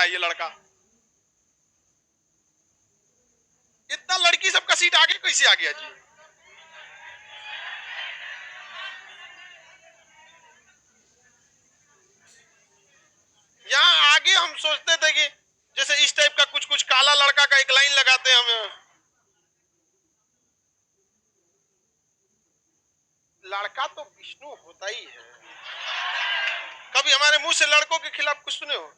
ये लड़का? इतना लड़की सबका सीट आगे कैसे आ गया जी? यहाँ आगे हम सोचते थे कि जैसे इस टाइप का कुछ कुछ काला लड़का का एक लाइन लगाते हैं हमें। लड़का तो विष्णु होता ही है। कभी हमारे मुंह से लड़कों के खिलाफ कुछ सुने हो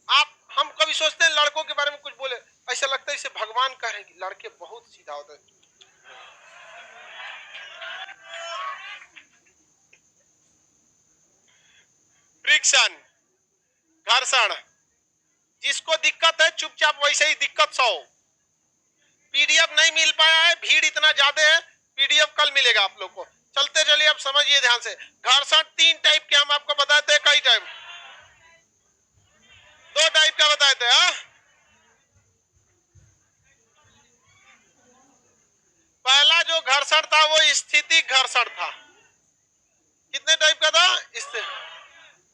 आप? हम कभी सोचते हैं लड़कों के बारे में कुछ बोले, ऐसा लगता है इसे भगवान कह रहे हैं कि लड़के बहुत सीधा होते हैं। फ्रिक्शन, घर्षण, जिसको दिक्कत है चुपचाप वैसे ही दिक्कत सो। पीडीएफ नहीं मिल पाया है, भीड़ इतना ज्यादा है, पीडीएफ कल मिलेगा आप लोग को। चलते चलिए, आप समझिए ध्यान से। घर्षण 3 टाइप के हम आपको बताए थे। कई टाइप? 2 टाइप का बताए थे। हाँ, पहला जो घर्षण था वो स्थिति घर्षण था। कितने टाइप का था?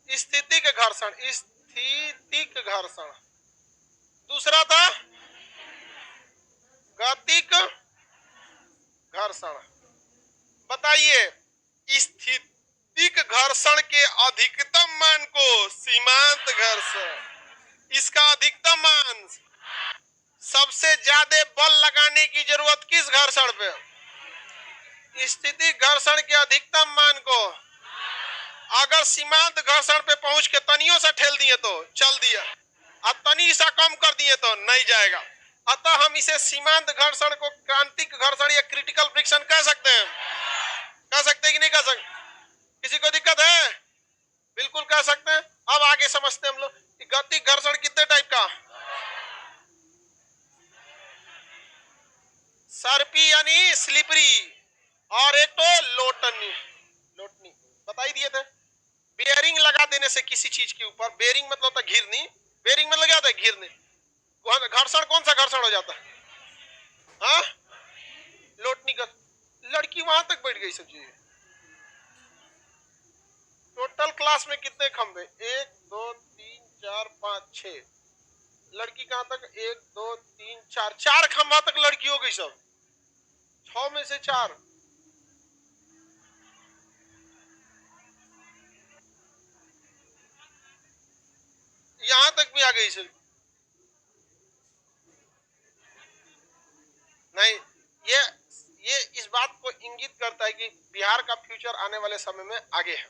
स्थितिक घर्षण, स्थितिक घर्षण। दूसरा था गतिक घर्षण। बताइए, स्थितिक घर्षण के अधिकतम मान को सीमांत घर्षण, इसका अधिकतम मान, सबसे ज्यादा बल लगाने की जरूरत किस घर्षण पे? स्थितिक घर्षण के अधिकतम मान को अगर सीमांत घर्षण पे पहुंच के तनियों से ठेल दिए तो चल दिया, और तनी सा कम कर दिए तो नहीं जाएगा। अतः हम इसे सीमांत घर्षण को क्रांतिक घर्षण या क्रिटिकल फ्रिक्शन कह सकते हैं। कह सकते हैं कि नहीं कह सकते? किसी को दिक्कत है? बिल्कुल कह सकते हैं। अब आगे समझते हैं हम लोग कि गतिक घर्षण कितने टाइप का? सर्पी यानी स्लिपरी, और एक तो लोटनी। लोटनी बता ही दिए थे। बेयरिंग लगा देने से किसी चीज के ऊपर, बेयरिंग मतलब होता है घिरनी, बेयरिंग मतलब क्या होता है? घिरनी। घर्षण कौन सा घर्षण हो जाता है? हाँ, लोटनी का। लड़की वहां तक बैठ गई सब चीज। टोटल क्लास में कितने खंबे? 1 2 3 4 5 6। लड़की कहां तक? 1 2 3 4, 4 खंबा तक लड़की हो गई सब। 6 में से 4। यहां तक भी आ गई सर। नहीं, ये इस बात को इंगित करता है कि बिहार का फ्यूचर आने वाले समय में आगे है।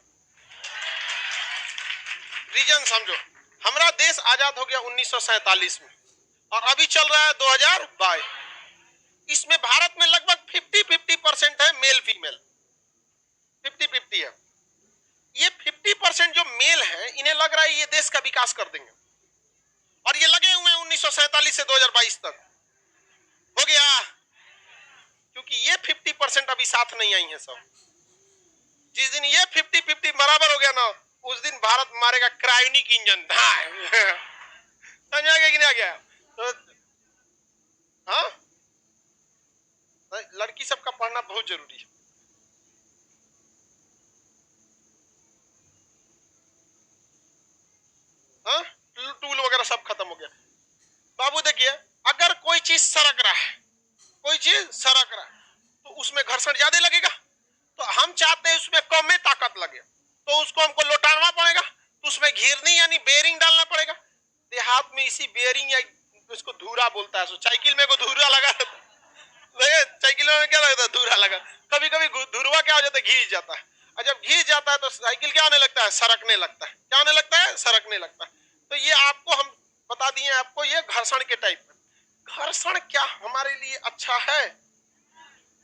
रीजन समझो, हमारा देश आजाद हो गया 1947 में, और अभी चल रहा है 2022। इसमें भारत में लगभग 50-50% है मेल फीमेल, 50-50 है। ये 50% जो मेल है, इन्हें लग रहा है ये देश का विकास कर देंगे, और ये लगे हुए हैं 1947 से 2022 तक। हो गया, क्योंकि ये 50% अभी साथ नहीं आई है सब। जिस दिन ये 50-50 बराबर हो गया ना, उस दिन भारत मारेगा क्रायोनिक इंजन। समझ आ गया कि नहीं आ गया? तो हाँ, लड़की सबका पढ़ना बहुत जरूरी है। हाँ, टूल वगैरह सब खत्म हो गया। बाबू देखिए, अगर कोई चीज सरक रहा है, कोई चीज सरक रहा है, तो उसमें घर्षण ज्यादा लगेगा। तो हम चाहते हैं उसमें कम में ताकत लगे, तो उसको हमको लौटाना पड़ेगा, तो उसमें घिरनी यानी बेयरिंग डालना पड़ेगा। देहात में इसी बेयरिंग या उसको धूरा बोलता है। साइकिल में को धूरा लगा, साइकिल में क्या लगता है? धूरा लगा। कभी कभी धुरवा क्या हो जाता है? घिस जाता है, और जब घिस जाता है तो साइकिल क्या होने लगता है? सरकने लगता है। क्या होने लगता है? सरकने लगता है। तो ये आपको हम बता दिए आपको, ये घर्षण के टाइप में। घर्षण क्या हमारे लिए अच्छा है?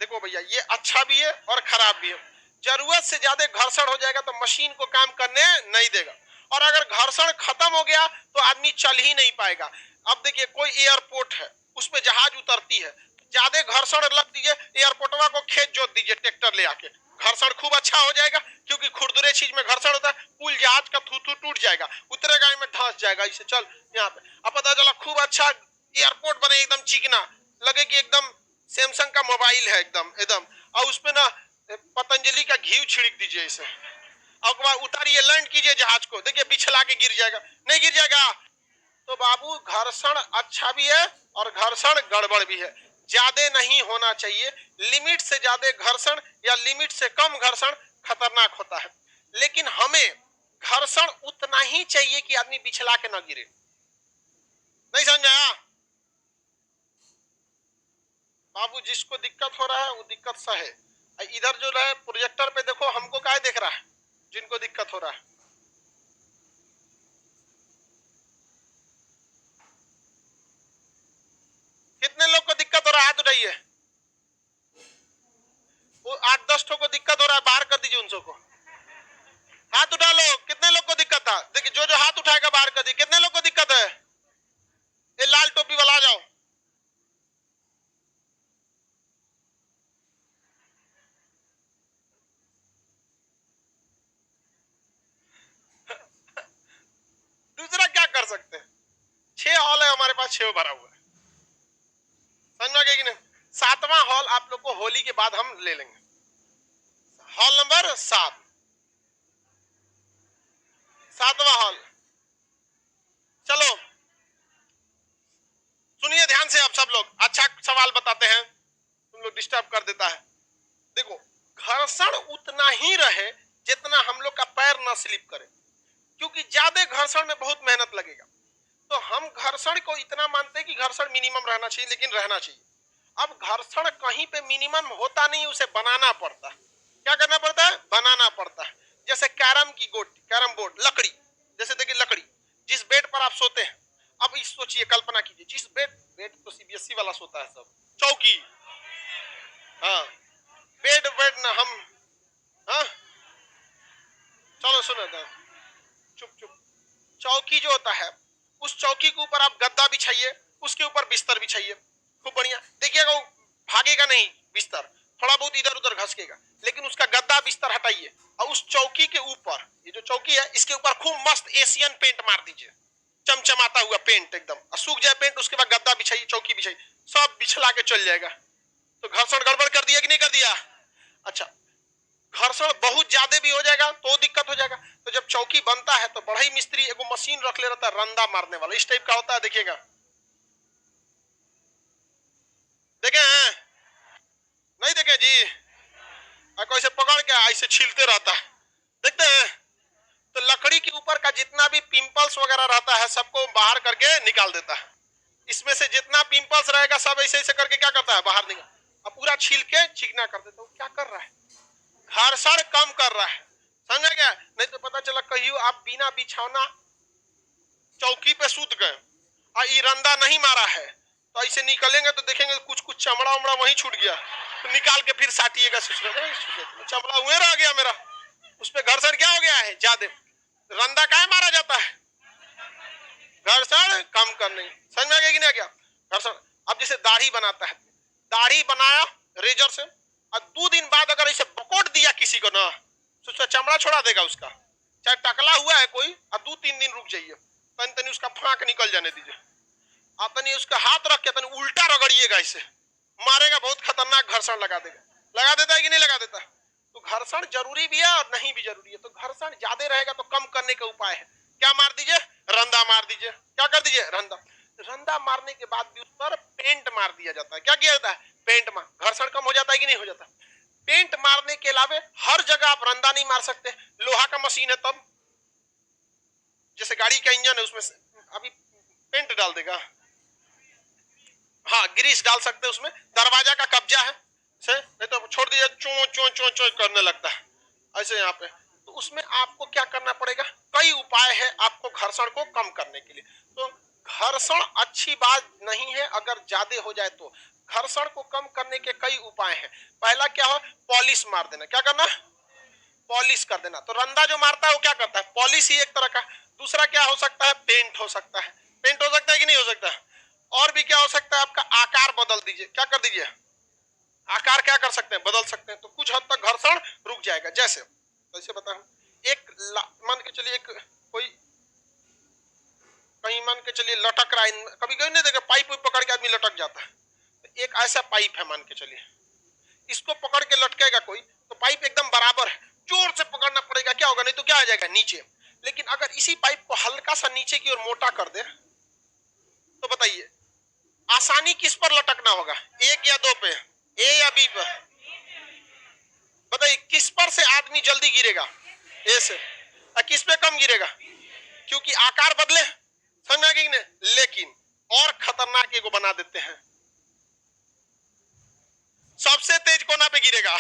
देखो भैया, ये अच्छा भी है और खराब भी है। जरूरत से ज्यादा घर्षण हो जाएगा तो मशीन को काम करने नहीं देगा, और अगर घर्षण खत्म हो गया तो आदमी चल ही नहीं पाएगा। अब देखिए, कोई एयरपोर्ट है, उसमें जहाज उतरती है, ज्यादा घर्षण लग दीजिए, एयरपोर्टवा को खेत जोत दीजिए ट्रैक्टर ले आके, घर्षण खूब अच्छा हो जाएगा, क्योंकि खुरदुरे चीज में घर्षण होता है। पुल जहाज का थू थू टूट जाएगा, उतरेगा में धंस जाएगा। इसे चल यहाँ पे, अब पता चला खूब अच्छा एयरपोर्ट बने, एकदम चिकना लगे कि एकदम सैमसंग का मोबाइल है, एकदम एकदम। और उसमें ना पतंजलि का घी छिड़क दीजिए इसे, और उतारिए, लैंड कीजिए जहाज को, देखिए बिछला के गिर जाएगा। नहीं गिर जाएगा? तो बाबू घर्षण अच्छा भी है और घर्षण गड़बड़ भी है। ज्यादा नहीं होना चाहिए, लिमिट से ज्यादा घर्षण या लिमिट से कम घर्षण खतरनाक होता है। लेकिन हमें घर्षण उतना ही चाहिए कि आदमी बिछला के ना गिरे। नहीं समझा बाबू? जिसको दिक्कत हो रहा है वो दिक्कत सहे। इधर जो है प्रोजेक्टर पे देखो, हमको क्या देख रहा है? जिनको दिक्कत हो रहा है। कितने लोग को दिक्कत हो रहा है? हाथ उठाइए। वो 8-10 को दिक्कत हो रहा है, बाहर कर दीजिए उन को। हाथ उठा लो, कितने लोग को दिक्कत था? देखिए जो हाथ उठाएगा बाहर कर दी। कितने लोग को दिक्कत है? ये लाल टोपी वाला आ जाओ। दूसरा क्या कर सकते हैं? 6 हॉल है हमारे पास, 6 भरा हुआ है। समझ में गई कि नहीं? 7वां हॉल आप लोग को होली के बाद हम ले लेंगे। हॉल नंबर 7, 7वां हॉल। चलो सुनिए ध्यान से आप सब लोग। अच्छा सवाल बताते हैं, तुम लोग डिस्टर्ब कर देता है। देखो, घर्षण उतना ही रहे जितना हम लोग का पैर ना स्लिप करे, क्योंकि ज्यादा घर्षण में बहुत मेहनत लगेगा। तो हम घर्षण को इतना मानते हैं कि घर्षण मिनिमम रहना चाहिए, लेकिन रहना चाहिए। अब घर्षण कहीं पे मिनिमम होता नहीं, उसे बनाना पड़ता है। क्या करना पड़ता है? बनाना पड़ता है। जैसे कैरम की गोटी, कैरम बोर्ड, लकड़ी। जैसे देखिए लकड़ी, जिस बेड पर आप सोते हैं, अब इस सोचिए, कल्पना कीजिए, जिस बेड बेड तो सीबीएसई वाला सोता है सब, चौकी। हाँ, बेड बेड ना हम। हाँ चलो सुनो ना, चुप चुप। चौकी जो होता है, उस चौकी के ऊपर आप गद्दा बिछाइए, उसके ऊपर बिस्तर बिछाइए, खूब बढ़िया। देखिएगा वो भागेगा नहीं बिस्तर, थोड़ा बहुत इधर उधर घसकेगा, लेकिन उसका गद्दा बिस्तर हटाइए और उस चौकी के ऊपर, ये जो चौकी है इसके ऊपर खूब मस्त एशियन पेंट मार दीजिए, चमचमाता हुआ पेंट एकदम, और सूख जाए पेंट, उसके बाद गद्दा बिछाइए, चौकी बिछाइए, सब बिछला के चल जाएगा। तो घर्षण गड़बड़ कर दिया कि नहीं कर दिया? अच्छा, घर्षण बहुत ज्यादा भी हो जाएगा तो दिक्कत हो जाएगा। तो जब चौकी बनता है तो बढ़ई मिस्त्री एगो मशीन रख ले रहता है, रंदा मारने वाला, इस टाइप का होता है, देखिएगा। देखे हैं? नहीं देखे जी? ऐसे पकड़ के ऐसे छीलते रहता है, देखते हैं? तो लकड़ी के ऊपर का जितना भी पिंपल्स वगैरह रहता है सबको बाहर करके निकाल देता है। इसमें से जितना पिंपल्स रहेगा सब ऐसे ऐसे करके क्या करता है? बाहर निकाल, अब पूरा छील के चिकना कर देता है। क्या कर रहा है? घर्षण कम कर रहा है। समझा क्या? नहीं तो पता चला कहियो आप बिना बिछौना चौकी पे सूत गए और रंदा नहीं मारा है, तो ऐसे निकलेंगे तो देखेंगे कुछ कुछ चमड़ा उमड़ा वहीं छूट गया, तो निकाल के फिर साटिएगा, चमड़ा हुए रह गया मेरा, उस पर घर्षण क्या हो गया है? ज्यादा। रंदा क्या मारा जाता है? घर्षण कम करने। समझ में आ गया कि नहीं आ गया? घर्षण। अब जैसे दाढ़ी बनाता है, दाढ़ी बनाया रेजर से और 2 दिन बाद अगर इसे बकोट दिया किसी को ना, तो उसका चमड़ा छोड़ा देगा उसका, चाहे टकला हुआ है कोई, और 2-3 दिन रुक जाइए, तनी तनी उसका फांक निकल जाने दीजिए, आप तनी उसका हाथ रख के तनी उल्टा रगड़िएगा, इसे मारेगा, बहुत खतरनाक घर्षण लगा देगा। लगा देता है कि नहीं लगा देता? तो घर्षण जरूरी भी है और नहीं भी जरूरी है। तो घर्षण ज्यादा रहेगा तो कम करने का उपाय है, क्या मार दीजिए? रंदा मार दीजिए। क्या कर दीजिए? रंदा। रंदा मारने के बाद भी उस पर पेंट मार दिया जाता है। क्या किया जाता है? पेंट मार। घर्षण कम हो जाता है कि नहीं हो जाता? पेंट मारने के अलावा हर जगह आप रंदा नहीं मार सकते, लोहा का मशीन है तब, जैसे गाड़ी का इंजन है उसमें अभी पेंट डाल देगा, हाँ ग्रीस डाल सकते हैं उसमें, दरवाजा का कब्जा है से, नहीं तो छोड़ दीजिए चो चो चो चो करने लगता है ऐसे यहाँ पे। तो उसमें आपको क्या करना पड़ेगा? कई उपाय है आपको घर्षण को कम करने के लिए। तो घर्षण अच्छी बात नहीं है अगर ज्यादा हो जाए तो। घर्षण को कम करने के कई उपाय हैं। पहला क्या हो? पॉलिश मार देना। क्या करना? पॉलिश कर देना। तो रंदा जो मारता है वो क्या करता है? पॉलिश ही एक तरह का। दूसरा क्या हो सकता है? पेंट हो सकता है। पेंट हो सकता है कि नहीं हो सकता? और भी क्या हो सकता है? आपका आकार बदल दीजिए। क्या कर दीजिए? आकार क्या कर सकते हैं? बदल सकते हैं, तो कुछ हद तक घर्षण रुक जाएगा। जैसे कैसे बताऊं? एक मान के चलिए, एक कोई कहीं मान के चलिए लटक रहा है, कभी कभी नहीं देखा पाइप पकड़ के आदमी लटक जाता है, तो एक ऐसा पाइप है मान के चलिए, इसको पकड़ के लटकेगा कोई, तो पाइप एकदम बराबर है, जोर से पकड़ना पड़ेगा, क्या होगा? नहीं तो क्या आ जाएगा? नीचे। लेकिन अगर इसी पाइप को हल्का सा नीचे की ओर मोटा कर दे, तो बताइए आसानी किस पर लटकना होगा, एक या दो पे, ए या बी पर? बताइए किस पर से आदमी जल्दी गिरेगा, ए से, और किस पे कम गिरेगा? क्योंकि आकार बदले, समझ में आ गई नहीं? लेकिन और खतरनाक एगो बना देते हैं, सबसे तेज कोना पे गिरेगा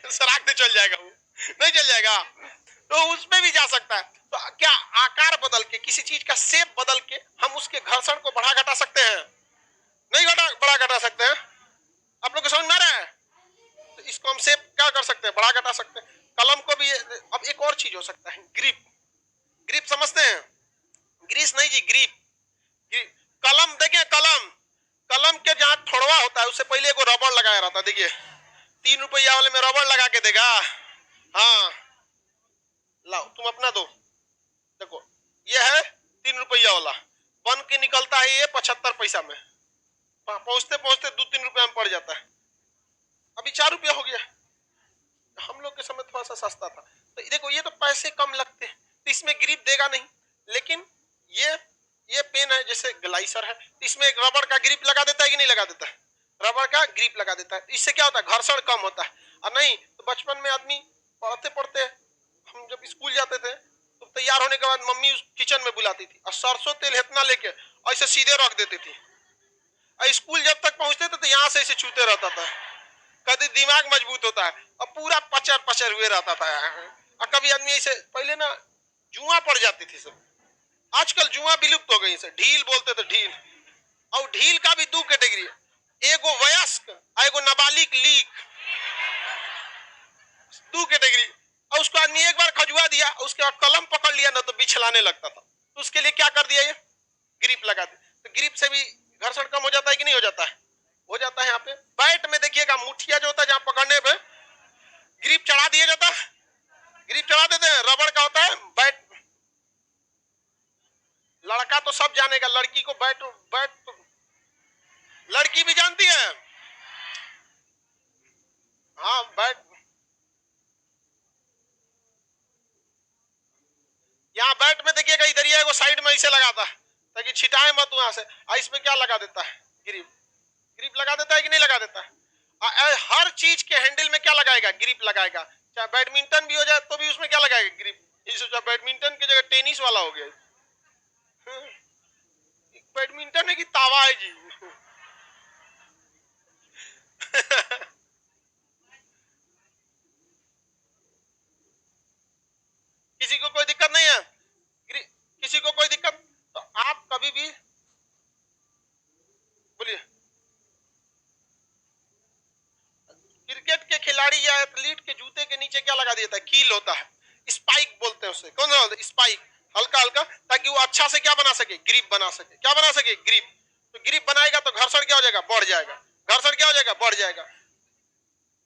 सराग से चल जाएगा, वो नहीं चल जाएगा, तो उसमें भी जा सकता है। तो क्या आकार बदल के, किसी चीज का शेप बदल के हम उसके घर्षण को बढ़ा घटा सकते हैं? नहीं बढ़ा घटा सकते हैं। आप लोग को समझ में आ रहा है? तो इसको हम शेप क्या कर सकते हैं, बढ़ा घटा सकते हैं। कलम को भी, अब एक और चीज हो सकता है, ग्रिप। ग्रिप समझते हैं? ग्रीस नहीं जी, ग्रिप। कलम देखिए, कलम, कलम के जहां थोड़वा होता है उससे पहले एगो रबड़ लगाया रहता है। देखिए 3 रुपया वाले में रबड़ लगा के देगा। हाँ लाओ तुम अपना दो, देखो ये है 3 रुपया वाला, बन के निकलता है ये 75 पैसा में, पहुंचते पहुंचते 2-3 रुपया में पड़ जाता है। अभी 4 रुपया हो गया। हम लोग के समय थोड़ा सा सस्ता था। तो देखो ये तो पैसे कम लगते हैं, तो इसमें ग्रिप देगा नहीं। लेकिन ये पेन है जैसे ग्लाइसर है, तो इसमें एक रबड़ का ग्रिप लगा देता है कि नहीं लगा देता है? रबड़ का ग्रिप लगा देता है। इससे क्या होता है, घर्षण कम होता है। और नहीं तो बचपन में आदमी पढ़ते पढ़ते, हम जब स्कूल जाते थे तो तैयार होने के बाद मम्मी उस किचन में बुलाती थी और सरसों तेल इतना लेके ऐसे सीधे रख देती थी, और स्कूल जब तक पहुंचते थे तो यहाँ से ऐसे छूते रहता था। कभी दिमाग मजबूत होता है और पूरा पचर पचर हुए रहता था। और कभी आदमी ऐसे, पहले ना जुआ पड़ जाती थी सब, आजकल जुआ विलुप्त हो गई, से ढील बोलते थे, ढील। और ढील का भी 2 कैटेगरी है, एगो वयस्क और एगो नाबालिग लीग, 2 कैटेगरी। और उसको आदमी एक बार खजुआ दिया, उसके बाद कलम पकड़ लिया ना तो बिछलाने लगता था। तो उसके लिए क्या कर दिया, ये ग्रिप लगा दे। तो ग्रिप से भी घर्षण कम हो जाता है कि नहीं हो जाता है? हो जाता है। यहाँ पे बैट में देखिएगा, मुठिया जो होता है जहां पकड़ने पे ग्रिप चढ़ा दिया जाता है, ग्रिप चढ़ा देते हैं, रबड़ का होता है बैट। लड़का तो सब जानेगा, लड़की को बैट, बैट लड़की भी जानती है। हाँ बैट, यहाँ बैट में देखिएगा, इधर ही एगो साइड में ऐसे लगाता है ताकि छिटाए मत वहां से। इसमें क्या लगा देता है, ग्रिप। ग्रिप लगा देता है कि नहीं लगा देता है? हर चीज के हैंडल में क्या लगाएगा, ग्रिप लगाएगा। चाहे बैडमिंटन भी हो जाए तो भी उसमें क्या लगाएगा, ग्रिप। इस बैडमिंटन की जगह टेनिस वाला हो गया। बैडमिंटन है कि तावा है जी किसी को कोई दिक्कत नहीं है? किसी को कोई दिक्कत? तो आप कभी भी बोलिए, क्रिकेट के खिलाड़ी या एथलीट के जूते के नीचे क्या लगा देता है, कील होता है, स्पाइक बोलते हैं उसे। कौन सा स्पाइक, हल्का हल्का, ताकि वो अच्छा से क्या बना सके, ग्रिप बना सके। क्या बना सके, ग्रिप। तो ग्रिप बनाएगा तो घर्षण क्या हो जाएगा, बढ़ जाएगा। घर्षण क्या हो जाएगा, बढ़ जाएगा।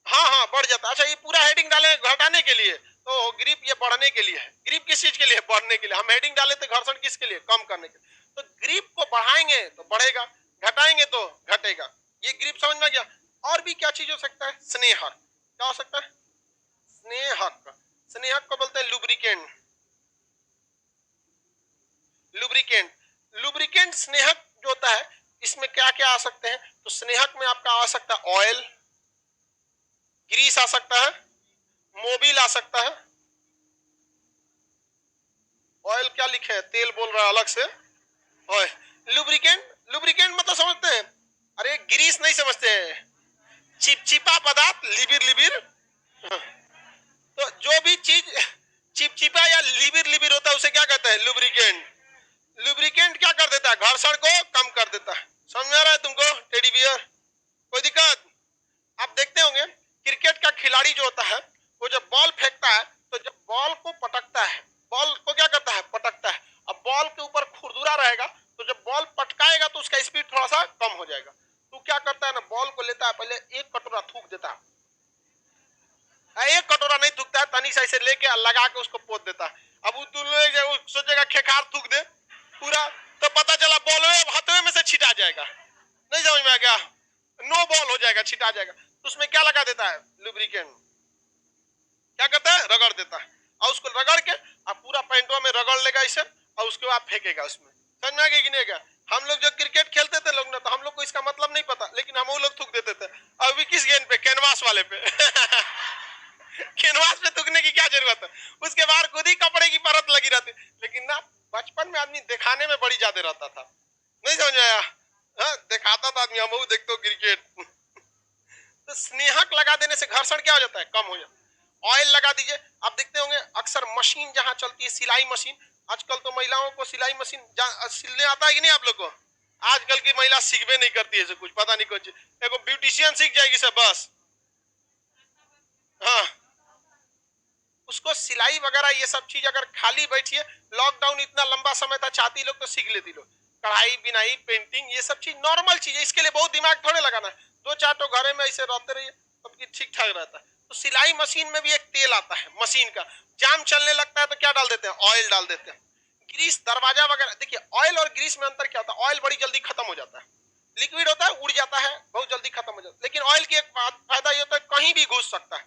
हाँ हाँ बढ़ जाता है। अच्छा ये पूरा हेडिंग डाले घटाने के लिए, तो ग्रिप ये बढ़ने के लिए है। ग्रिप किस चीज के लिए, बढ़ने के लिए। हम हेडिंग डाले थे घर्षण किसके लिए, कम करने के लिए। तो ग्रिप को बढ़ाएंगे तो बढ़ेगा, घटाएंगे तो घटेगा। ये ग्रिप समझ में गया। और भी क्या चीज हो सकता है, स्नेहक। क्या हो सकता है, स्नेहक। स्नेहक को बोलते हैं लुब्रिकेंट। लुब्रिकेंट, लुब्रिकेंट स्नेहक जो होता है, इसमें क्या क्या आ सकते हैं? तो स्नेहक में आपका आ सकता है ऑयल, ग्रीस आ सकता है, मोबिल आ सकता है। ऑयल क्या लिखे हैं, तेल बोल रहा है अलग से, ऑयल। लुब्रिकेंट, लुब्रिकेंट मतलब समझते हैं? अरे ग्रीस नहीं समझते हैं, चिपचिपा पदार्थ, लिबिर लिबिर। तो जो भी चीज चिपचिपा या लिबिर लिबिर होता है उसे क्या कहते हैं, लुब्रिकेंट। लुब्रिकेंट क्या कर देता है, घर्षण को कम कर देता है। समझ में आ रहा है तुमको टेडी बियर? कोई दिक्कत? आप देखते होंगे क्रिकेट का खिलाड़ी जो होता है, वो जब बॉल फेंकता है तो जब बॉल को पटकता है, बॉल को क्या करता है, पटकता है। अब बॉल के ऊपर खुरदुरा रहेगा, तो जब बॉल पटकाएगा तो उसका स्पीड थोड़ा सा कम हो जाएगा। तो क्या करता है ना, बॉल को लेता है, पहले एक कटोरा थूक देता है। एक कटोरा नहीं थूकता है, तनी सा ऐसे लेके लगा के उसको पोत देता है। अब वो सोचेगा खेखार थूक दे पूरा, तो पता चला बॉल हथवे में से छिटा जाएगा। नहीं समझ में आ गया, नो बॉल हो जाएगा, छिटा जाएगा। तो उसमें क्या लगा देता है, लुब्रिकेंट। क्या करता है, रगड़ देता है, और उसको रगड़ के अब पूरा पैंटवा में रगड़ लेगा इसे, और उसके बाद फेंकेगा उसमें। समझ में आ गया कि नहीं गया? हम लोग जो क्रिकेट खेलते थे लोग ना, तो हम लोग को इसका मतलब नहीं पता, लेकिन हम वो लोग थूक देते थे। अभी किस गेंद पे? कैनवास वाले पे। कैनवास पे थूकने की क्या जरूरत है? उसके बाहर खुद ही कपड़े की परत लगी रहती। लेकिन ना बचपन में आदमी दिखाने में बड़ी ज्यादा रहता था, नहीं समझ आया? हाँ, दिखाता था आदमी, हम वो देखते हो क्रिकेट। तो स्नेहक लगा देने से घर्षण क्या हो जाता है? कम हो जाता है। ऑयल लगा दीजिए, आप देखते होंगे अक्सर मशीन जहां चलती है, सिलाई मशीन, आजकल तो महिलाओं को सिलाई मशीन सिलने आता है कि नहीं आप लोग को? आजकल की महिला सीखबे नहीं करती है, कुछ पता नहीं कुछ, एगो ब्यूटिशियन सीख जाएगी सब बस। हाँ, उसको सिलाई वगैरह ये सब चीज अगर खाली बैठिए, लॉकडाउन इतना लंबा समय था, चाहती लोग तो सीख लेती लोग, कढ़ाई बिनाई पेंटिंग ये सब चीज नॉर्मल चीज है, इसके लिए बहुत दिमाग थोड़े लगाना है, दो चार तो घरे में ऐसे रहते रहिए, सबकी ठीक ठाक रहता है। तो सिलाई मशीन में भी एक तेल आता है मशीन का, जाम चलने लगता है तो क्या डाल देते हैं? ऑयल डाल देते हैं। ग्रीस दरवाजा वगैरह, देखिए ऑयल और ग्रीस में अंतर क्या होता है? ऑयल बड़ी जल्दी खत्म हो जाता है, लिक्विड होता है उड़ जाता है, बहुत जल्दी खत्म हो जाता है। लेकिन ऑयल की एक फायदा ये होता है, कहीं भी घुस सकता है,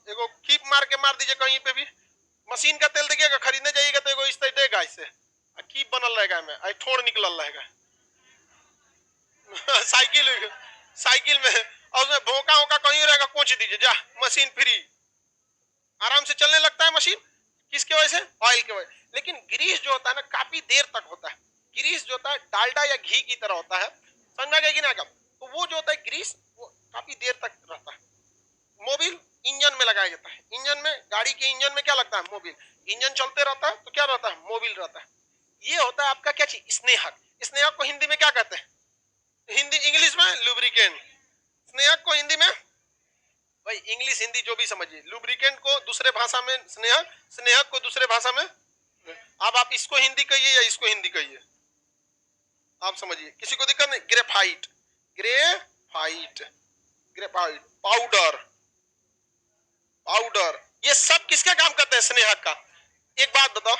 एगो कीप मार के मार दीजिए कहीं पे भी। मशीन का तेल देखिएगा, खरीदने जाइएगा तो एगो इस तरह देगा, इससे कीप बनल रहेगा में, आई ठोड़ निकलल रहेगा। साइकिल साइकिल में, और उसमें भोंका वोका कहीं रहेगा, पहुंच दीजिए जा, मशीन फ्री, आराम से चलने लगता है मशीन। किसके वजह से? ऑयल के वजह। लेकिन ग्रीस जो होता है ना, काफी देर तक होता है। ग्रीस जो होता है डालडा या घी की तरह होता है, समझा गया कि ना? तो वो जो होता है ग्रीस, वो काफी देर तक रहता है। मोबिल इंजन में लगाया जाता है, इंजन में, गाड़ी के इंजन में क्या लगता है? मोबिल। इंजन चलते रहता है तो क्या रहता है? मोबिल रहता है। ये होता है आपका क्या चीज? स्नेहक। स्नेहक को हिंदी में क्या कहते हैं? हिंदी इंग्लिश में लुब्रिकेंट, स्नेहक को हिंदी में, भाई इंग्लिश हिंदी जो भी समझिए, लुब्रिकेंट को दूसरे भाषा में स्नेहक, स्नेहक को दूसरे भाषा में। अब आप इसको हिंदी कहिए या इसको हिंदी कहिए, आप समझिए, किसी को दिक्कत नहीं। Graphite, graphite, graphite powder, powder, ये सब किसका काम करते हैं? स्नेहक का। एक बात बताओ,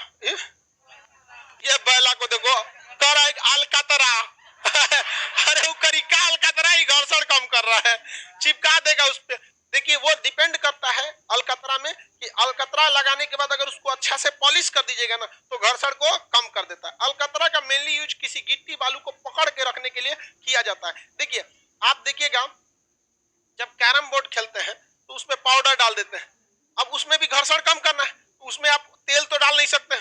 ये बैला को देखो, कर अलकतरा। अरे वो करिका अलकतरा ही घर्षण कम कर रहा है, चिपका देगा उस पे। देखिए वो डिपेंड करता है अलकतरा में, कि अलकतरा लगाने के बाद अगर उसको अच्छा से पॉलिश कर दीजिएगा ना, तो घर्षण को कम कर देता है। अलकतरा का मेनली यूज किसी गिट्टी बालू को पकड़ के रखने के लिए किया जाता है। देखिए आप देखिएगा, जब कैरम बोर्ड खेलते हैं तो उसमें पाउडर डाल देते हैं, अब उसमें भी घर्षण कम करना है, तो उसमें आप तेल तो डाल नहीं सकते।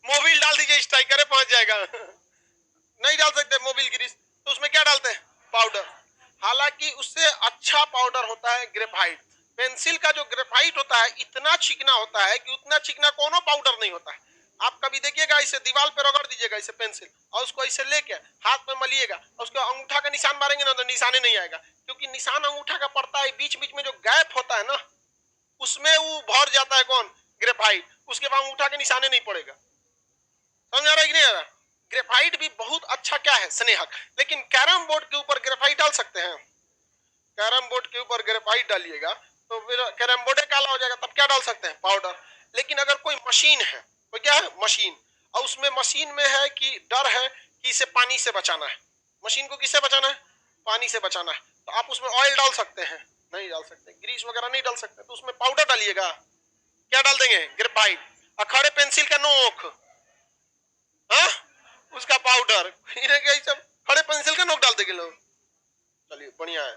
मोबिल डाल दीजिए, स्ट्राइकर पहुंच जाएगा। नहीं डाल सकते मोबिल ग्रीस, तो उसमें क्या डालते हैं? पाउडर। हालांकि उससे अच्छा पाउडर होता है ग्रेफाइट। पेंसिल का जो ग्रेफाइट होता है इतना चिकना होता है कि उतना चिकना कोनो पाउडर नहीं होता है। आप कभी देखिएगा, इसे दीवार पे रगड़ दीजिएगा इसे पेंसिल, और उसको इसे लेके हाथ में मलिएगा, और उसके अंगूठा का निशान मारेंगे ना, तो निशाने नहीं आएगा, क्योंकि निशान अंगूठा का पड़ता है, बीच बीच में जो गैप होता है ना, उसमें वो भर जाता है कौन? ग्रेफाइट। उसके बाद अंगूठा के निशाने नहीं पड़ेगा। समझ आ रहा है कि नहीं आ रहा? ग्रेफाइट भी बहुत अच्छा क्या है? स्नेहक। लेकिन कैरम बोर्ड के ऊपर ग्रेफाइट डाल सकते हैं? कैरम बोर्ड के ऊपर ग्रेफाइट डालिएगा तो फिर कैरम बोर्ड काला हो जाएगा, तब क्या डाल सकते हैं? पाउडर। लेकिन अगर कोई मशीन है, तो क्या है? मशीन, और उसमें मशीन में है कि डर है कि इसे पानी से बचाना है, मशीन को किससे बचाना है? पानी से बचाना है, तो आप उसमें ऑयल डाल सकते हैं? नहीं डाल सकते। ग्रीस वगैरह नहीं डाल सकते, तो उसमें पाउडर डालिएगा। क्या डाल देंगे? ग्रेफाइट। अखड़े पेंसिल का नोक, हाँ, उसका पाउडर, सब खड़े पेंसिल का नोक डाल देंगे लोग। चलिए बढ़िया है,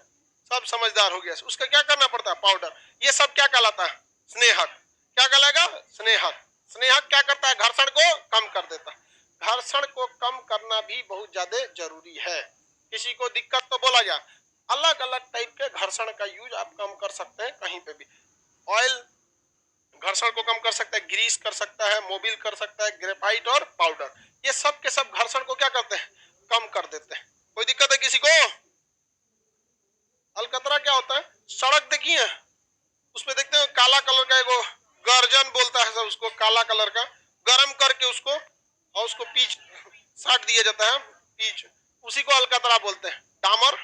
सब समझदार हो गया। उसका क्या करना पड़ता है? पाउडर। ये सब क्या कहलाता है? स्नेहक। क्या कहलाएगा? स्नेहक। स्नेहक क्या करता है? घर्षण को कम कर देता है। घर्षण को कम करना भी बहुत ज्यादा जरूरी है। किसी को दिक्कत तो बोला जा, अलग अलग टाइप के घर्षण का यूज आप कम कर सकते हैं कहीं पे भी। ऑयल घर्षण को कम कर सकता है, ग्रीस कर सकता है, मोबिल कर सकता है, ग्रेफाइट और पाउडर, ये सब के सब घर्षण को क्या करते हैं? कम कर देते हैं। कोई दिक्कत है किसी को? अलकतरा क्या होता है? सड़क देखिए, उसमें देखते हैं काला कलर का, एगो गर्जन बोलता है सब उसको, काला कलर का गरम करके उसको, और उसको पीच साट दिया जाता है, पीच, उसी को अलकतरा बोलते हैं। डामर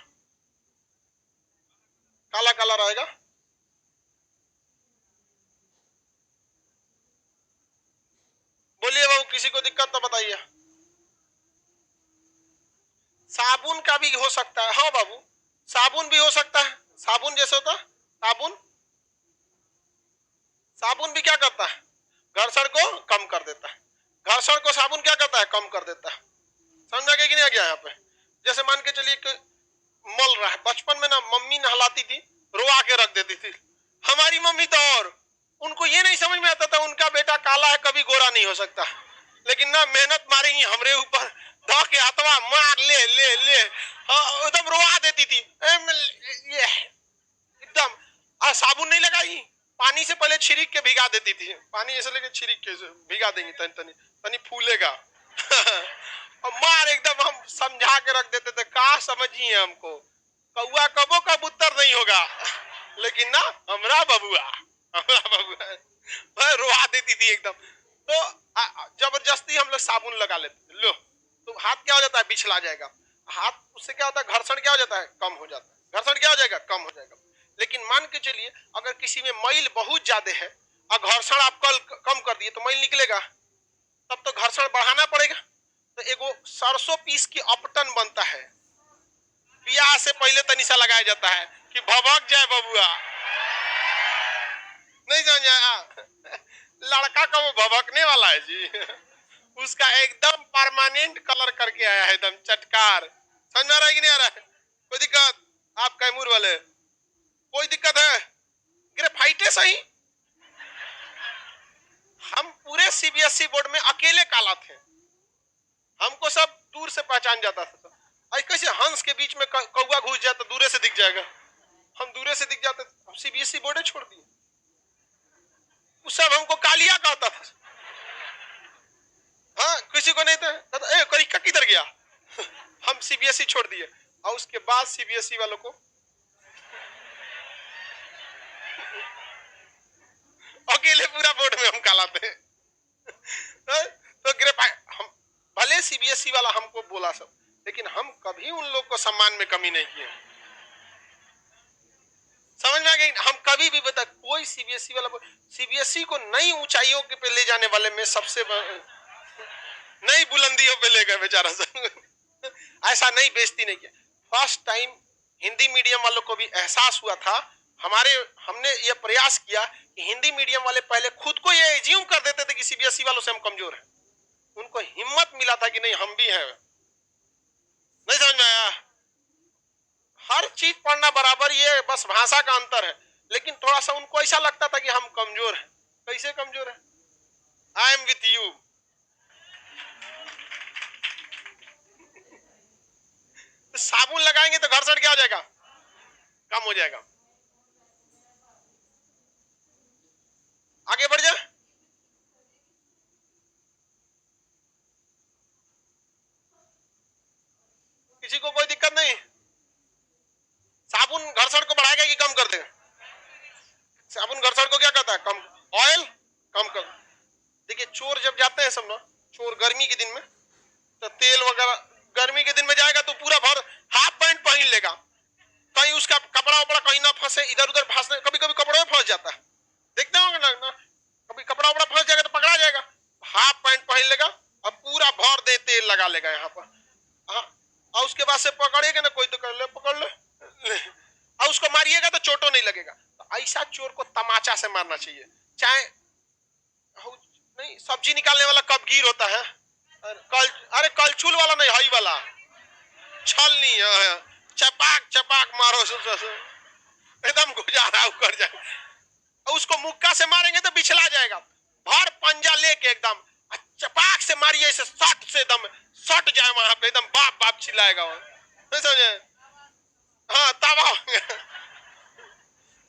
काला काला रहेगा। बोलिए बाबू, किसी को दिक्कत तो बताइए। साबुन का भी हो सकता है, हाँ बाबू, साबुन भी हो सकता है। साबुन जैसे होता है साबुन, साबुन भी क्या करता है? घर्षण को कम कर देता है। घर्षण को साबुन क्या करता है? कम कर देता है। समझ में आ गया कि नहीं आ गया यहाँ पे? जैसे मान के चलिए कि मल रहा है, बचपन में ना मम्मी नहलाती थी, रोआ के रख देती थी। हमारी मम्मी तो और उनको ये नहीं समझ में आता था उनका बेटा काला है कभी गोरा नहीं हो सकता, लेकिन ना मेहनत मारेंगी हमरे ऊपर, धो के हथवा मार ले ले ले, एकदम रोआ देती थी। ये एकदम साबुन नहीं लगाई, पानी से पहले छिड़क के भिगा देती थी, पानी ऐसे लेके छिड़क के भिगा देंगी, तनी तनी तनी फूलेगा और मार एकदम हम समझा के रख देते थे। कहा समझिए हमको, कौआ कबो कबूतर नहीं होगा, लेकिन ना हमरा बबुआ रोआ देती थी एकदम। तो जबरदस्ती हम लोग साबुन लगा लेते, लो तो हाथ क्या हो जाता है, बिछला जाएगा हाथ, उससे क्या होता है, घर्षण क्या हो जाता है, कम हो जाता है, घर्षण क्या हो जाएगा, कम हो जाएगा। लेकिन मान के चलिए अगर किसी में मैल बहुत ज्यादा है और घर्षण आप कल कम कर दिए तो मैल निकलेगा, तब तो घर्षण बढ़ाना पड़ेगा। तो एगो सरसों पीस की अपटन बनता है, ब्याह से पहले तनिसा लगाया जाता है कि भभक जाए बबुआ, नहीं समझा? लड़का का वो भभकने वाला है जी उसका एकदम परमानेंट कलर करके आया है, एकदम चटकार। समझ में आ रहा है कि नहीं आ रहा है? कोई दिक्कत? आप कैमूर वाले कोई दिक्कत है? ग्रेफाइटे सही। हम पूरे सीबीएसई बोर्ड में अकेले काला थे, हमको सब दूर से पहचान जाता था। कैसे हंस के बीच में कौवा घुस जाए तो दूरे से दिख जाएगा, हम दूरे से दिख जाते। हम सीबीएसई बोर्ड छोड़ दिए, उस सब हमको कालिया कहता था। हाँ किसी को नहीं था, ए करिका किधर गया हम सीबीएसई छोड़ दिए और उसके बाद सीबीएसई वालों को अकेले पूरा बोर्ड में हम कालाते तो हम भले सीबीएसई वाला हमको बोला सब, लेकिन हम कभी उन लोग को सम्मान में कमी नहीं किए। समझ में आ गई? हम कभी भी बता, कोई सीबीएसई वाला, सीबीएसई को नई ऊंचाइयों के पे ले जाने वाले में सबसे नई बुलंदियों पे ले गए बेचारा सब ऐसा नहीं, बेइज्जती नहीं किया। फर्स्ट टाइम हिंदी मीडियम वालों को भी एहसास हुआ था, हमने ये प्रयास किया कि हिंदी मीडियम वाले पहले खुद को ये एज्यूम कर देते थे कि सीबीएसई वालों से हम कमजोर हैं, उनको हिम्मत मिला था कि नहीं हम भी हैं। नहीं समझ में आया? हर चीज पढ़ना बराबर, ये बस भाषा का अंतर है, लेकिन थोड़ा सा उनको ऐसा लगता था कि हम कमजोर हैं। कैसे कमजोर है? I am with you. साबुन लगाएंगे तो घर्षण क्या हो जाएगा, कम हो जाएगा। आगे बढ़ जा। किसी को कोई दिक्कत नहीं? साबुन घर्षण को बढ़ाएगा कि कम कर देगा? साबुन घर्षण को क्या करता है, कम। ऑयल कम कर। देखिए चोर जब जाते हैं सब ना, चोर गर्मी के दिन में तो तेल वगैरह, गर्मी के दिन में जाएगा तो पूरा भर हाफ पैंट पहन लेगा, कहीं उसका कपड़ा वपड़ा कहीं ना फंसे, इधर उधर फंसने, कभी कभी कपड़े में फंस जाता है, देखते होंगे ना, कभी कपड़ा वपड़ा फंस जाएगा तो पकड़ा जाएगा, हाफ पैंट पहन लेगा और पूरा भर दे तेल लगा लेगा यहाँ पर। हाँ, और उसके बाद से पकड़ेगा ना कोई तो कर ले, पकड़ ले और उसको मारिएगा तो चोटों नहीं लगेगा। तो ऐसा चोर को तमाचा से मारना चाहिए। चाहे नहीं, सब्जी निकालने वाला कबगीर होता है, अरे कलछुल वाला नहीं, हई वाला छल नहीं है, चपाक चपाक मारो एकदम गुजारा कर जाए, उसको मुक्का से मारेंगे तो बिछला जाएगा, भर पंजा लेके एकदम चपाक से मारिए, इसे सट से एकदम सट जाए वहां पे, एकदम बाप बाप चिल्लाएगा वो, नहीं समझे? हाँ तबाह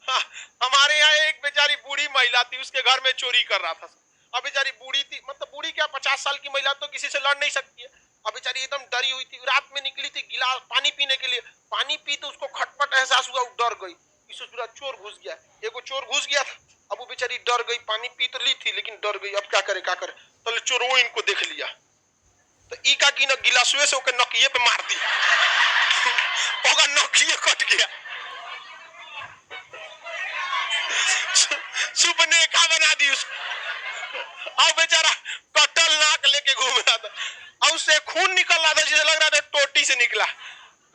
हाँ, हमारे यहाँ एक बेचारी बूढ़ी महिला थी, उसके घर में चोरी कर रहा था। अब बेचारी बूढ़ी थी, मतलब बूढ़ी क्या 50 साल की महिला तो किसी से लड़ नहीं सकती है। अब बेचारी एकदम डरी हुई थी, रात में निकली थी गिलास पानी पीने के लिए, पानी पी तो उसको खटपट एहसास हुआ, डर गई, इससे पूरा चोर घुस गया, एगो चोर घुस गया था। अब वो बेचारी डर गई, पानी पी तो ली थी लेकिन डर गई, अब क्या करे क्या करे, तो चोरों इनको देख लिया तो ई का की न गिलासुए से ओके नकिए पे मार दी होगा, नकिए कट गया, सुपनेखा बना दी उसको। अब बेचारा कटल नाक लेके घूम रहा था और उससे खून निकल रहा था, जिसे लग रहा था टोटी से निकला।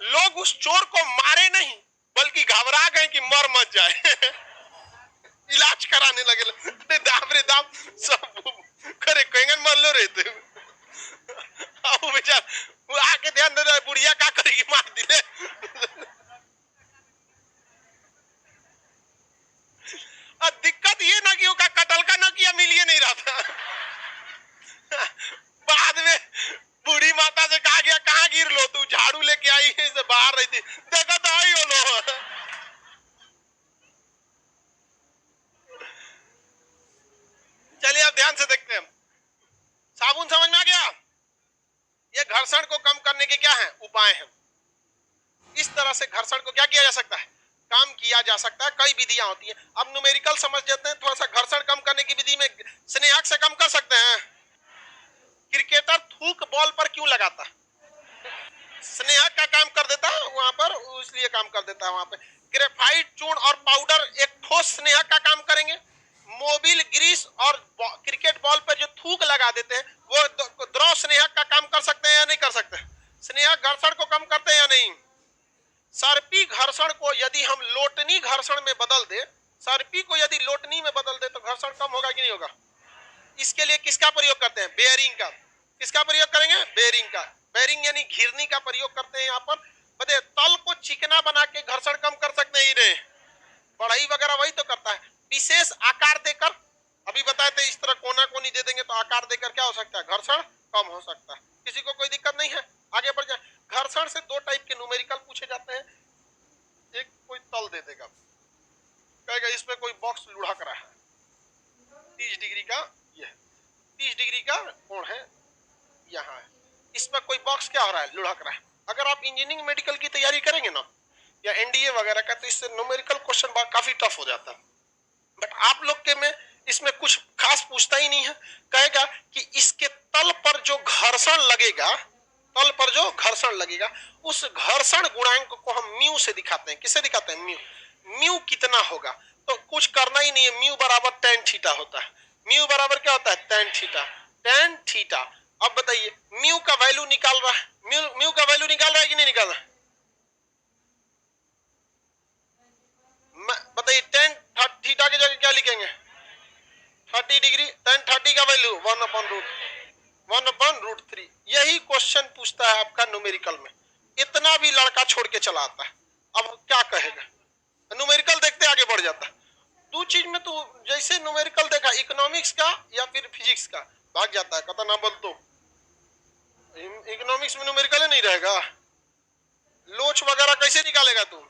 लोग उस चोर को मारे नहीं बल्कि घबरा गए कि मर मत जाए इलाज कराने लगे, अरे दाम रे दाम सब करे कहेंगे मर लो रहते वो बेचारा वो आके ध्यान दे रहा है बुढ़िया का करेगी मार दिले। और दिक्कत ये ना कि वो का कटल का ना किया मिल ये नहीं रहा था। बाद में बूढ़ी माता से कहा गया कहाँ गिर लो तू झाड़ू लेके आई है से बाहर रही थी देखो तो आई हो लो। चलिए अब ध्यान से देखते हैं। साबुन समझ में आ गया। ये घर्षण को कम करने के क्या है उपाय हैं। इस तरह से घर्षण को क्या किया जा सकता है काम किया जा सकता है। कई विधियां होती है। अब न्यूमेरिकल समझ लेते हैं थोड़ा सा। घर्षण कम करने की विधि में स्नेहक से कम कर सकते हैं। क्रिकेटर थूक बॉल पर क्यों लगाता है स्नेहक का काम कर देता है वहां पर इसलिए काम कर देता है वहां पे। ग्रेफाइट चूर्ण और पाउडर एक ठोस स्नेहक का काम करेंगे। मोबिल ग्रीस और क्रिकेट बॉल पर जो थूक लगा देते हैं वो द्रव स्नेहक का काम कर सकते हैं या नहीं कर सकते। स्नेहक घर्षण को कम करते हैं या नहीं। सर्पी घर्षण को यदि हम लोटनी घर्षण में बदल दे सर्पी को यदि लोटनी में बदल दे तो घर्षण कम होगा कि नहीं होगा। इसके लिए किसका प्रयोग करते हैं बेयरिंग का। किसका प्रयोग करेंगे बेयरिंग का। बेयरिंग यानी घिरनी का प्रयोग करते हैं यहाँ पर। बता तल को चिकना बना के घर्षण कम कर सकते हैं ही बढ़ाई वगैरह वही तो करता है। विशेष आकार देकर अभी बताए थे इस तरह कोना कोनी दे देंगे तो आकार देकर क्या हो सकता है घर्षण कम हो सकता है। किसी को कोई दिक्कत नहीं है आगे बढ़ जाए। घर्षण से दो टाइप के न्यूमेरिकल पूछे जाते हैं। एक कोई तल दे देगा कहेगा इसमें कोई बॉक्स लुढ़क रहा है 30 डिग्री का ये 30 डिग्री का कोण है यहाँ है। इसमें कोई बॉक्स क्या हो रहा है लुढ़क रहा है। अगर आप इंजीनियरिंग मेडिकल की तैयारी करेंगे ना या एनडीए वगैरह का तो इससे न्यूमेरिकल क्वेश्चन काफी टफ हो जाता है। बट आप लोग के में इसमें कुछ खास पूछता ही नहीं है। कहेगा कि इसके तल पर जो घर्षण लगेगा तल पर जो घर्षण लगेगा उस घर्षण गुणांक को हम म्यू से दिखाते हैं। किससे दिखाते हैं म्यू। म्यू कितना होगा तो कुछ करना ही नहीं है। म्यू बराबर टेन थीटा होता है। म्यू बराबर क्या होता है टेन थीटा। Tan theta. अब बताइए म्यू का वैल्यू निकाल रहा है। म्यू का वैल्यू निकाल रहा है कि नहीं निकाल रहा है। बताइए टेन थीटा की जगह क्या लिखेंगे 30 डिग्री। टेन 30 का वैल्यू 1/√3। यही क्वेश्चन पूछता है आपका न्यूमेरिकल में। इतना भी लड़का छोड़ के चला आता है। अब क्या कहेगा न्यूमेरिकल देखते आगे बढ़ जाता है। दो चीज में तो जैसे न्यूमेरिकल देखा इकोनॉमिक्स का या फिर फिजिक्स का भाग जाता है कहता ना बोल तो इकोनॉमिक्स में न्यूमेरिकल नहीं रहेगा। लोच वगैरह कैसे निकालेगा तू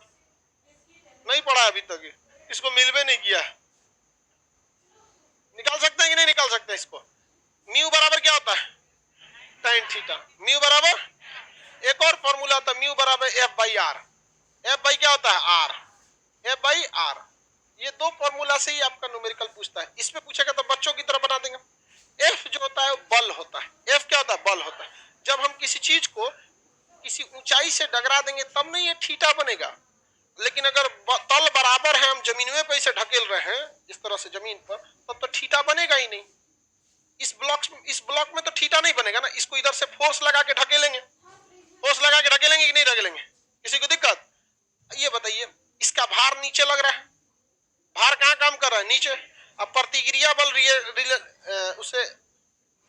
नहीं पढ़ा अभी तक इसको मिलवे नहीं किया। निकाल सकते हैं कि नहीं निकाल सकते इसको। म्यू बराबर क्या होता है टेन थीटा। म्यू बराबर एक और फॉर्मूला होता है म्यू बराबर F by R. F by क्या होता है आर। F by are. ये दो फॉर्मूला से ही आपका न्यूमेरिकल पूछता है। इसमें पूछेगा तो बच्चों की तरह बना देंगे। एफ जो होता है बल होता है। एफ क्या होता है बल होता है। जब हम किसी चीज को किसी ऊंचाई से डगरा देंगे तब नहीं ये थीटा बनेगा। लेकिन अगर तल बराबर है हम जमीन में पैसे ढकेल रहे हैं इस तरह से जमीन पर तब तो थीटा बनेगा ही नहीं। इस ब्लॉक में तो थीटा नहीं बनेगा ना। इसको इधर से फोर्स लगा के ढकेलेंगे। फोर्स लगा के ढकेलेंगे कि नहीं ढकेलेंगे किसी को दिक्कत। ये बताइए इसका भार नीचे लग रहा है। भार कहाँ काम कर रहा है नीचे। अब प्रतिक्रिया बल उसे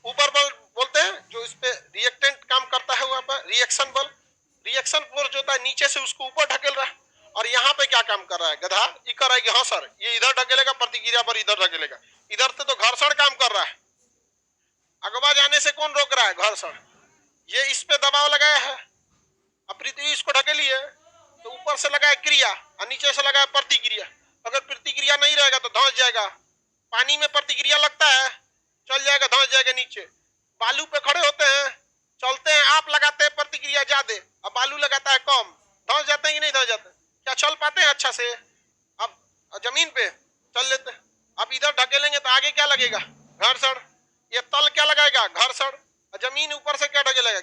ऊपर बल बोलते हैं जो इस पे रिएक्टेंट काम करता है वहां पर रिएक्शन बल। रिएक्शन फोर्स जो होता है नीचे से उसको ऊपर ढकेल रहा है। और यहाँ पे क्या काम कर रहा है गधा इकर है कि हाँ सर ये इधर ढकेलेगा प्रतिक्रिया पर इधर ढकेलेगा। इधर से तो घर्षण काम कर रहा है। अगवा जाने से कौन रोक रहा है घर्षण। ये इस पे दबाव लगाया है अब पृथ्वी इसको ढकेली है तो ऊपर से लगाया क्रिया और नीचे से लगाया प्रतिक्रिया। अगर प्रतिक्रिया नहीं रहेगा तो धंस जाएगा। पानी में प्रतिक्रिया लगता है चल जाएगा धंस जाएगा नीचे। बालू पे खड़े होते हैं चलते हैं आप लगाते हैं प्रतिक्रिया ज्यादा अब बालू लगाता है कम धंस जाते हैं कि नहीं धंस जाते क्या चल पाते हैं अच्छा से। अब जमीन पे चल लेते हैं। अब इधर ढकेलेंगे तो आगे क्या लगेगा घर्षण। ये तल क्या लगाएगा घर्षण। जमीन ऊपर से क्या ढकेलेगा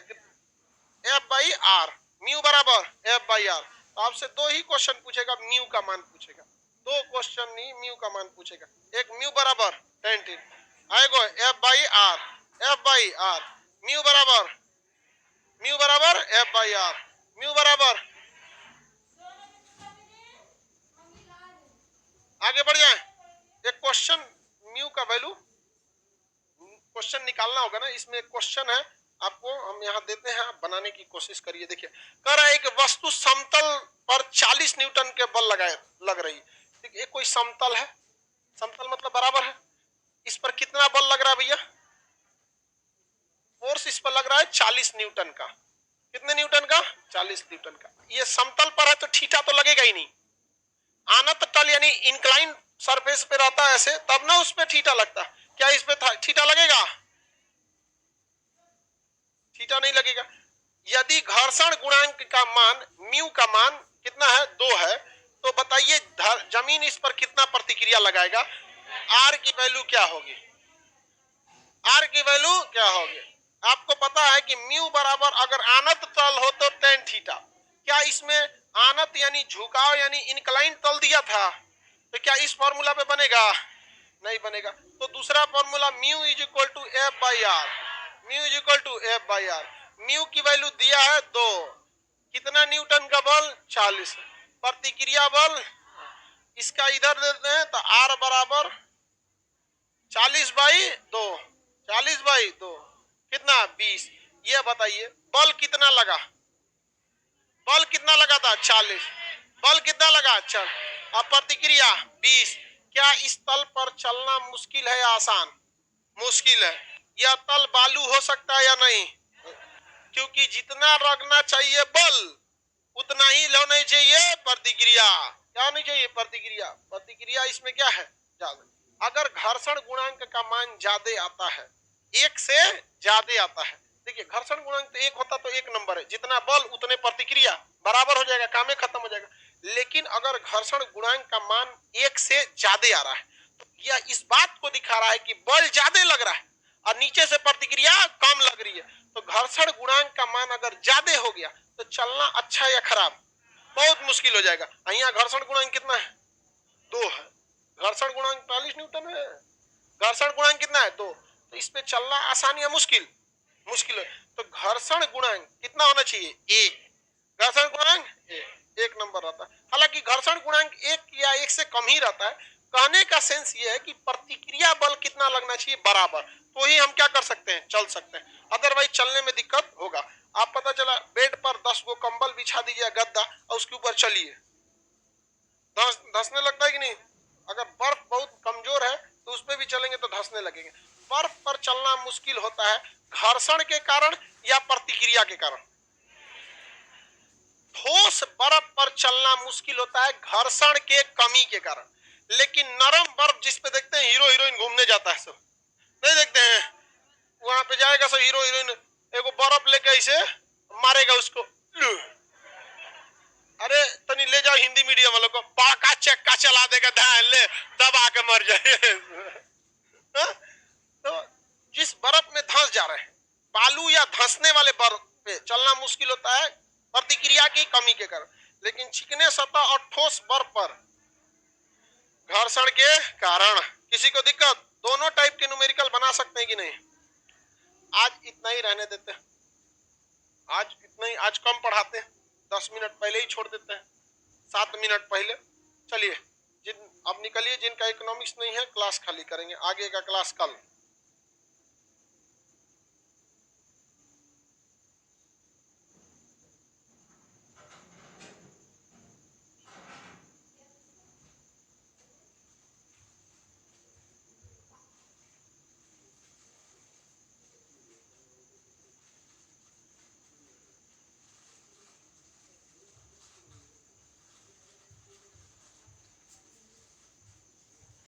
एफ बाई आर। म्यू बराबर एफ बाई आर। तो आपसे दो ही क्वेश्चन पूछेगा म्यू का मान पूछेगा। दो क्वेश्चन नहीं म्यू का मान पूछेगा। एक म्यू बराबर 10 आएगा F by R. F by R mu बराबर एफ बाई आर। म्यू बराबर आगे बढ़ जाए। एक क्वेश्चन म्यू का वैल्यू क्वेश्चन निकालना होगा ना। इसमें एक क्वेश्चन है आपको हम यहाँ देते हैं, आप बनाने की कोशिश करिए। देखिए कह रहा है एक वस्तु समतल पर 40 न्यूटन के बल लग रही। देखिए कोई समतल है, समतल मतलब बराबर है, इस पर कितना बल लग रहा है भैया? फोर्स इस पर लग रहा है 40 न्यूटन का। कितने न्यूटन का? 40 न्यूटन का। ये समतल पर है तो थीटा तो लगेगा ही नहीं। आनत तल यानी इंक्लाइन सरफेस पे रहता है ऐसे, तब ना उस पे थीटा लगता। क्या इस पे थीटा लगेगा? थीटा नहीं लगेगा। यदि घर्षण गुणांक का मान म्यू का मान कितना है? 2 है, तो बताइए जमीन इस पर कितना प्रतिक्रिया लगाएगा? आर की वैल्यू क्या होगी? आर की वैल्यू क्या होगी? आपको पता है कि म्यू बराबर अगर आनत तल हो तो टेन थीटा। क्या इसमें आनत यानी झुकाव यानी इंक्लाइन तल दिया था, तो क्या इस फॉर्मूला पे बनेगा? नहीं बनेगा। तो दूसरा formula mu is equal to F by R, mu is equal to F by R. Mu की वैल्यू दिया है 2, कितना न्यूटन का बल? 40। प्रतिक्रिया बल इसका इधर देते हैं तो आर बराबर 40 बाई 2, 40 बाई 2 कितना? 20। ये बताइए बल कितना लगा? बल कितना लगा था? 40। बल कितना लगा? 40। अब प्रतिक्रिया 20। क्या इस तल पर चलना मुश्किल है या आसान? मुश्किल है। यह तल बालू हो सकता है या नहीं? क्योंकि जितना रखना चाहिए बल उतना ही होना चाहिए प्रतिक्रिया। क्या होनी चाहिए? प्रतिक्रिया। प्रतिक्रिया इसमें क्या है? ज्यादा। अगर घर्षण गुणांक का मान ज्यादा आता है, 1 से ज्यादा आता है, देखिए घर्षण गुणांक तो 1 होता तो 1 नंबर है, जितना बल उतने प्रतिक्रिया, बराबर हो जाएगा, काम खत्म हो जाएगा। लेकिन अगर घर्षण गुणांक का मान 1 से ज्यादा आ रहा है तो यह इस बात को दिखा रहा है कि बल ज्यादा लग रहा है और नीचे से प्रतिक्रिया कम लग रही है। तो घर्षण गुणांक का मान अगर ज्यादा हो गया तो चलना अच्छा या खराब? बहुत मुश्किल हो जाएगा। यहाँ घर्षण गुणांक कितना है? 2 है। घर्षण गुणांक 40 न्यूटन है, घर्षण गुणांक कितना है? 2। तो इस पे चलना आसान या मुश्किल? मुश्किल है। तो घर्षण गुणांक कितना होना चाहिए? 1। घर्षण गुणांक 1 नंबर रहता है। हालांकि घर्षण गुणांक 1 या 1 से कम ही रहता है। कहने का सेंस ये है कि प्रतिक्रिया बल कितना लगना चाहिए? बराबर, तो ही हम क्या कर सकते हैं? चल सकते हैं, अदरवाइज चलने में दिक्कत होगा। आप पता चला बेड पर 10 गो कंबल बिछा दीजिए, गद्दा, और उसके ऊपर चलिए, धंसने लगता है कि नहीं? अगर बर्फ बहुत कमजोर है तो उस पर भी चलेंगे तो धंसने लगेंगे। बर्फ पर चलना मुश्किल होता है घर्षण के कारण या प्रतिक्रिया के कारण? ठोस बर्फ पर चलना मुश्किल होता है घर्षण के कमी के कारण। लेकिन नरम बर्फ जिस पे देखते हैं हीरो हीरोइन घूमने जाता है, सब नहीं देखते हैं, वहां पे जाएगा सब हीरो हीरोइन, एगो बर्फ लेके ऐसे मारेगा उसको, अरे तनी ले जाओ हिंदी मीडियम वालों को, पाका चक्का चला देगा, धान ले दबा के मर जाए। तो जिस बर्फ में धंस जा रहे हैं, बालू या धंसने वाले बर्फ पे चलना मुश्किल होता है प्रतिक्रिया की कमी के कारण। लेकिन चिकने सतह और ठोस बर्फ पर घर्षण के कारण। किसी को दिक्कत? दोनों टाइप के न्यूमेरिकल बना सकते हैं कि नहीं? आज इतना ही रहने देते हैं, आज इतना ही, आज कम पढ़ाते हैं, 10 मिनट पहले ही छोड़ देते हैं, 7 मिनट पहले। चलिए अब निकलिए, जिनका इकोनॉमिक्स नहीं है क्लास खाली करेंगे, आगे का क्लास कल।